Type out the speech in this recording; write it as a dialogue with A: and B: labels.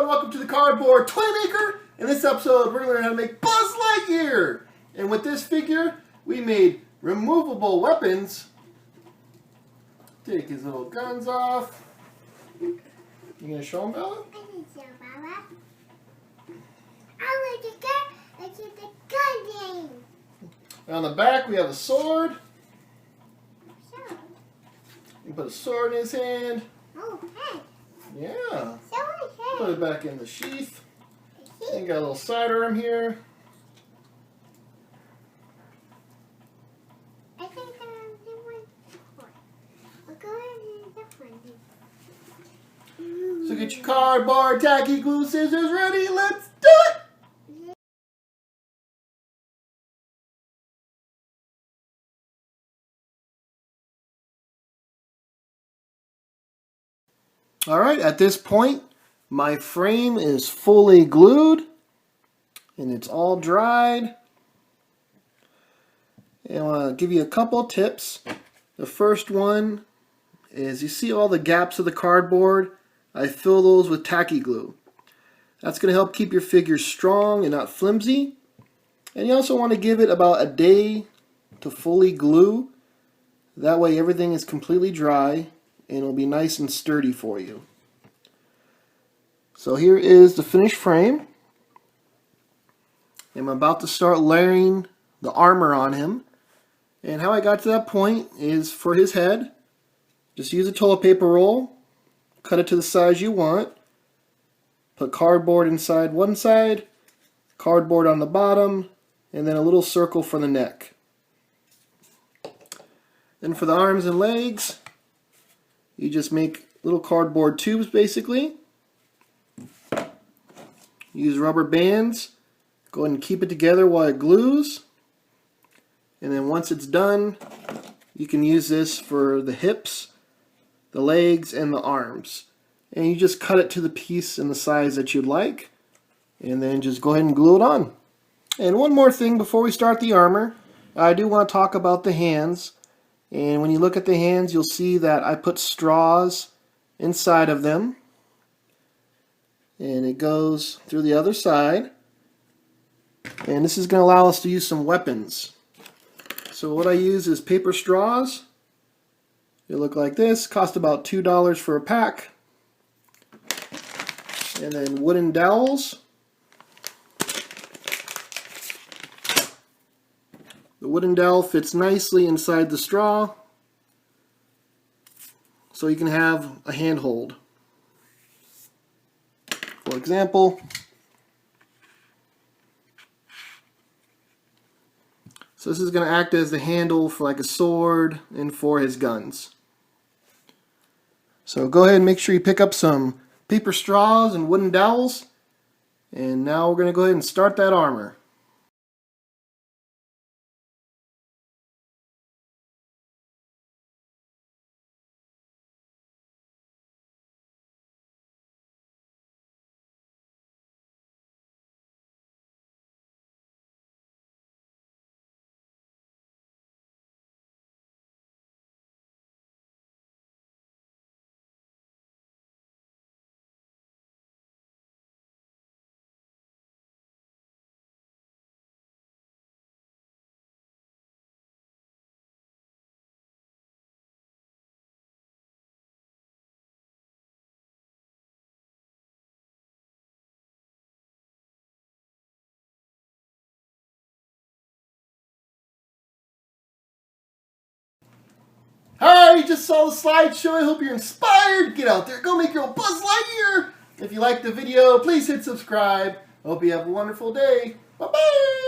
A: everyone, welcome to the Cardboard Toy Maker. In this episode, we're going to learn how to make Buzz Lightyear. And with this figure, we made removable weapons. Take his little guns off. You going to show him, Bella?
B: I can show Bella. I want the gun. Let's get the gun game.
A: On the back, we have a sword.
B: So.
A: You put a sword in his hand.
B: Oh, hey.
A: Yeah.
B: So hey.
A: Put it back in the sheath. And got a little sidearm here.
B: I think the one. I'll go ahead and the one.
A: So get your cardboard, tacky, glue, scissors ready. Let's do it! Alright, at this point, my frame is fully glued and it's all dried. And I want to give you a couple tips. The first one is you see all the gaps of the cardboard. I fill those with tacky glue. That's going to help keep your figure strong and not flimsy. And you also want to give it about a day to fully glue. That way everything is completely dry and it'll be nice and sturdy for you. So here is the finished frame. I'm about to start layering the armor on him. And how I got to that point is for his head, just use a toilet paper roll, cut it to the size you want, put cardboard inside one side, cardboard on the bottom, and then a little circle for the neck. Then for the arms and legs, you just make little cardboard tubes basically. Use rubber bands. Go ahead and keep it together while it glues. And then once it's done, you can use this for the hips, the legs, and the arms. And you just cut it to the piece and the size that you'd like. And then just go ahead and glue it on. And one more thing before we start the armor, I do want to talk about the hands. And when you look at the hands, you'll see that I put straws inside of them. And it goes through the other side. And this is going to allow us to use some weapons. So what I use is paper straws. They look like this. Cost about $2 for a pack. And then wooden dowels. The wooden dowel fits nicely inside the straw, so you can have a handhold. For example, so this is going to act as the handle for like a sword and for his guns. So go ahead and make sure you pick up some paper straws and wooden dowels. And now we're going to go ahead and start that armor. Alright, you just saw the slideshow. I hope you're inspired. Get out there, go make your own Buzz Lightyear. If you liked the video, please hit subscribe. I hope you have a wonderful day. Bye-bye.